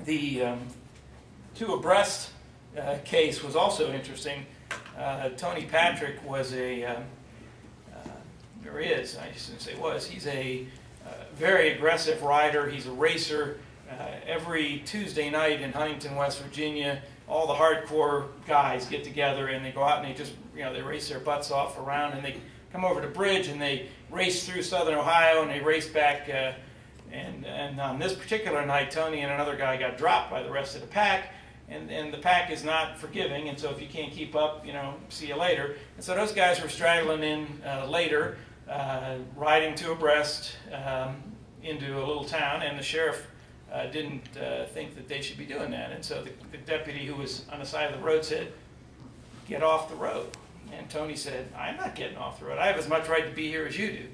The two abreast case was also interesting. Tony Patrick was or is, I shouldn't say was, he's a very aggressive rider. He's a racer. Every Tuesday night in Huntington, West Virginia, all the hardcore guys get together and they go out and they just, they race their butts off around, and they come over to Bridge and they race through southern Ohio and they race back. And on this particular night, Tony and another guy got dropped by the rest of the pack, and the pack is not forgiving, and so if you can't keep up, see you later. And so those guys were straggling in later, riding two abreast into a little town, and the sheriff didn't think that they should be doing that. And so the deputy who was on the side of the road said, "Get off the road." And Tony said, "I'm not getting off the road. I have as much right to be here as you do."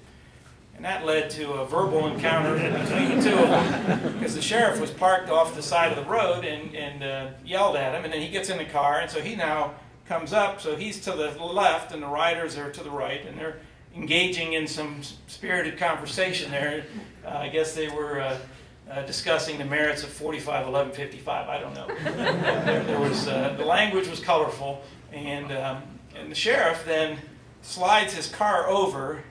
And that led to a verbal encounter between the two of them, because the sheriff was parked off the side of the road and yelled at him, and then he gets in the car, and so he now comes up, so he's to the left and the riders are to the right, and they're engaging in some spirited conversation there. I guess they were discussing the merits of 45-11-55. I don't know. There was the language was colorful, and the sheriff then slides his car over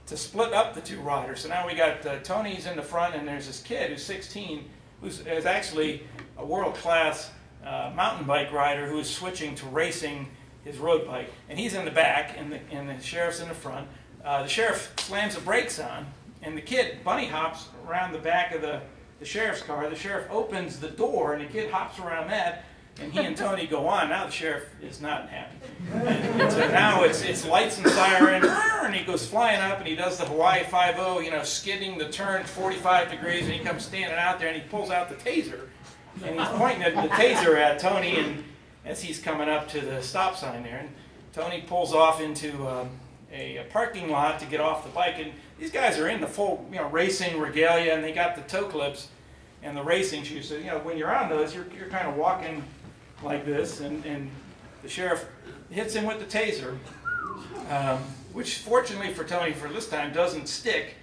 to split up the two riders. So now we got Tony's in the front, and there's this kid who's 16, who's actually a world-class mountain bike rider who is switching to racing his road bike, and he's in the back, and the sheriff's in the front. The sheriff slams the brakes on, and the kid bunny hops around the back of the sheriff's car. The sheriff opens the door, and the kid hops around that, and he and Tony go on. Now the sheriff is not happy. And so now it's lights and siren, and he goes flying up, and he does the Hawaii 5-0, skidding the turn 45 degrees, and he comes standing out there, and he pulls out the taser, and he's pointing the taser at Tony, and as he's coming up to the stop sign there, and Tony pulls off into a parking lot to get off the bike, and these guys are in the full racing regalia, and they got the toe clips and the racing shoes. So when you're on those, you're kind of walking like this, and the sheriff hits him with the taser, which fortunately for Tony for this time doesn't stick,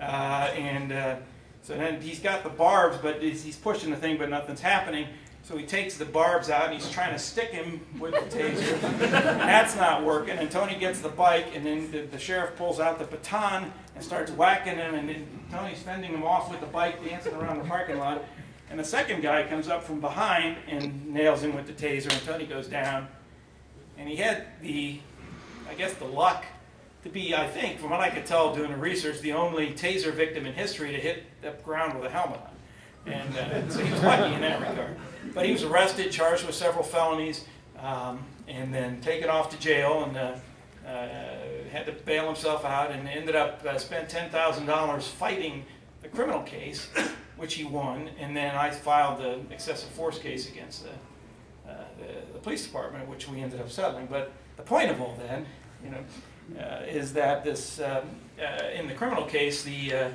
so then he's got the barbs, but he's pushing the thing, but nothing's happening. So he takes the barbs out and he's trying to stick him with the taser. And that's not working, and Tony gets the bike, and then the sheriff pulls out the baton and starts whacking him, and then Tony's fending him off with the bike, dancing around the parking lot. And the second guy comes up from behind and nails him with the taser, and Tony goes down. And he had the luck to be, I think, from what I could tell doing the research, the only taser victim in history to hit the ground with a helmet on. And so he was lucky in that regard. But he was arrested, charged with several felonies, and then taken off to jail, and had to bail himself out, and ended up spent $10,000 fighting the criminal case, which he won, and then I filed the excessive force case against the police department, which we ended up settling. But the point of all that, is that this in the criminal case, the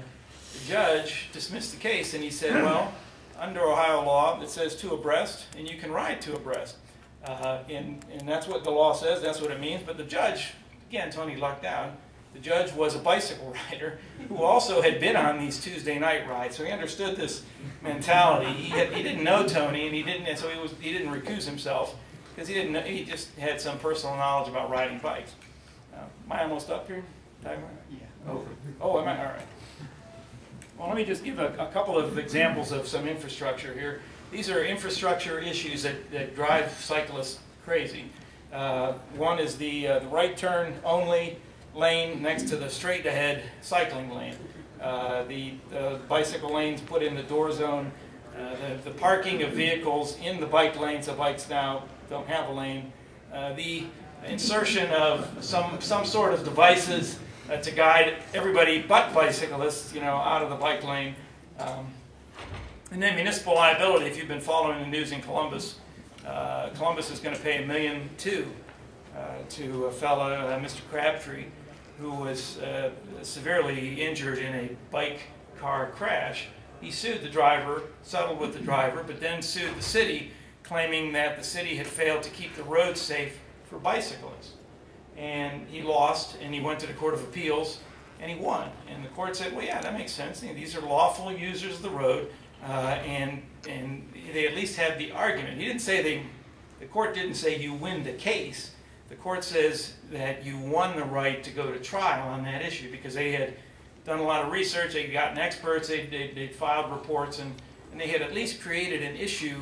judge dismissed the case, and he said, well, under Ohio law, it says two abreast, and you can ride two abreast, and that's what the law says. That's what it means. But the judge, again, Tony lucked out. The judge was a bicycle rider who also had been on these Tuesday night rides, so he understood this mentality. He didn't know Tony, and so he didn't recuse himself because he just had some personal knowledge about riding bikes. Am I almost up here? Yeah. Oh, am I? All right. Well, let me just give a couple of examples of some infrastructure here. These are infrastructure issues that drive cyclists crazy. One is the right turn only lane next to the straight ahead cycling lane. The bicycle lanes put in the door zone. The parking of vehicles in the bike lanes, the bikes now don't have a lane. The insertion of some sort of devices to guide everybody but bicyclists, out of the bike lane. And then municipal liability. If you've been following the news in Columbus, Columbus is going to pay $1.2 million to a fellow, Mr. Crabtree, who was severely injured in a bike car crash. He sued the driver, settled with the driver, but then sued the city, claiming that the city had failed to keep the roads safe for bicyclists. And he lost, and he went to the Court of Appeals, and he won. And the court said, well, yeah, that makes sense. These are lawful users of the road. and they at least have the argument. He didn't say the court didn't say you win the case. The court says that you won the right to go to trial on that issue because they had done a lot of research, they'd gotten experts, they'd filed reports, and they had at least created an issue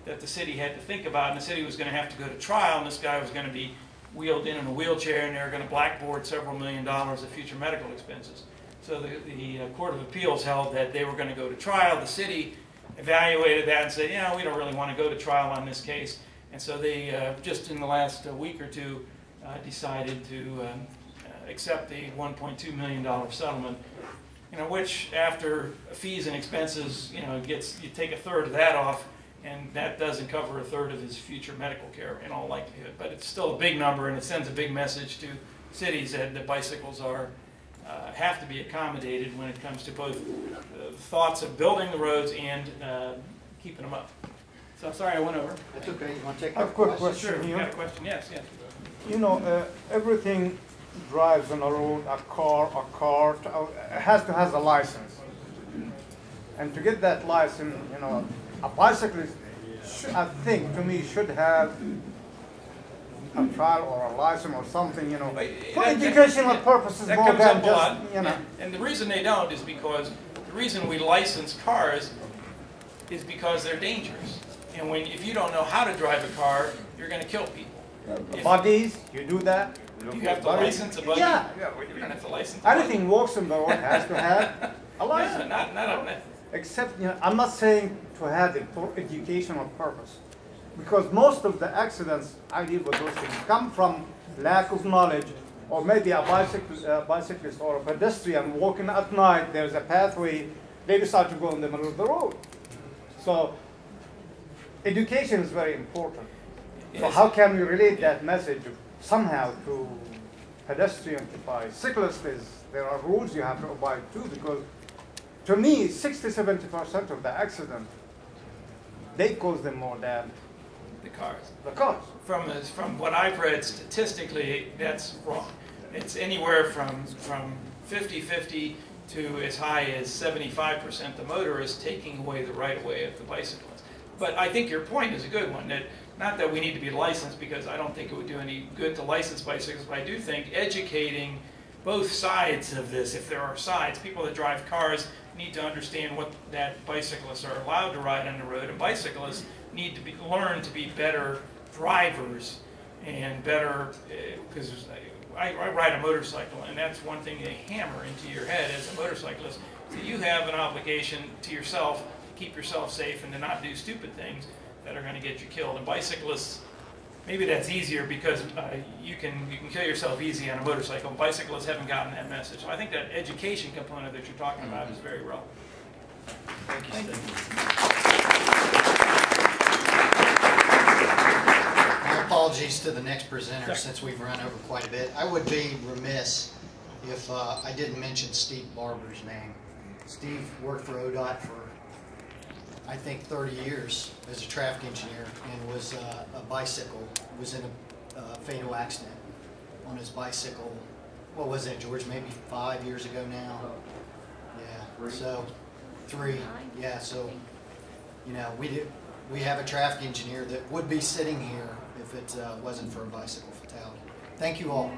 that the city had to think about, and the city was going to have to go to trial, and this guy was going to be wheeled in a wheelchair, and they were going to blackboard several $1 million of future medical expenses. So the Court of Appeals held that they were going to go to trial. The city evaluated that and said, you know, we don't really want to go to trial on this case. And so they, just in the last week or two, decided to accept the $1.2 million settlement, you know, which after fees and expenses, you know, you take a third of that off, and that doesn't cover a third of his future medical care in all likelihood. But it's still a big number, and it sends a big message to cities that bicycles are have to be accommodated when it comes to both the thoughts of building the roads and keeping them up. So I'm sorry I went over. That's okay. You want to take a quick question? Sure, you got a question? Yes, yes. You know, everything drives on a road, a car, a cart, has to have a license. And to get that license, you know, a bicyclist, I think, to me, should have a trial or a license or something, you know, for educational purposes more than just, you know. And the reason they don't is because the reason we license cars is because they're dangerous. And if you don't know how to drive a car, you're going to kill people. Buggies, you do that. You have to license a buggy? Yeah. You don't have to license anything walks on the road has to have a license. Not on that. Except, you know, I'm not saying to have it for educational purpose. Because most of the accidents I deal with those things come from lack of knowledge, or maybe a bicyclist or a pedestrian walking at night, there's a pathway, they decide to go in the middle of the road. So education is very important. Yes. So how can we relate that message somehow to pedestrians, to bicyclists? There are rules you have to abide to, because to me, 60–70% of the accident, they cause them more than the cars. The cars. From what I've read statistically, that's wrong. It's anywhere from 50-50 to as high as 75% the motorist taking away the right-of-way of the bicyclist. But I think your point is a good one. That not that we need to be licensed, because I don't think it would do any good to license bicycles, but I do think educating both sides of this, if there are sides, people that drive cars need to understand that bicyclists are allowed to ride on the road, and bicyclists need to learn to be better drivers and better, because I ride a motorcycle, and that's one thing they hammer into your head as a motorcyclist. So you have an obligation to yourself to keep yourself safe and to not do stupid things that are going to get you killed. And bicyclists, maybe that's easier because you can kill yourself easy on a motorcycle. Bicyclists haven't gotten that message. So I think that education component that you're talking about is very relevant. Thank you, Steve. My apologies to the next presenter since we've run over quite a bit. I would be remiss if I didn't mention Steve Barber's name. Steve worked for ODOT for, I think, 30 years as a traffic engineer, and was was in a fatal accident on his bicycle. What was that, George? Maybe 5 years ago now? Yeah, so 3, yeah, so, you know, we have a traffic engineer that would be sitting here if it wasn't for a bicycle fatality. Thank you all.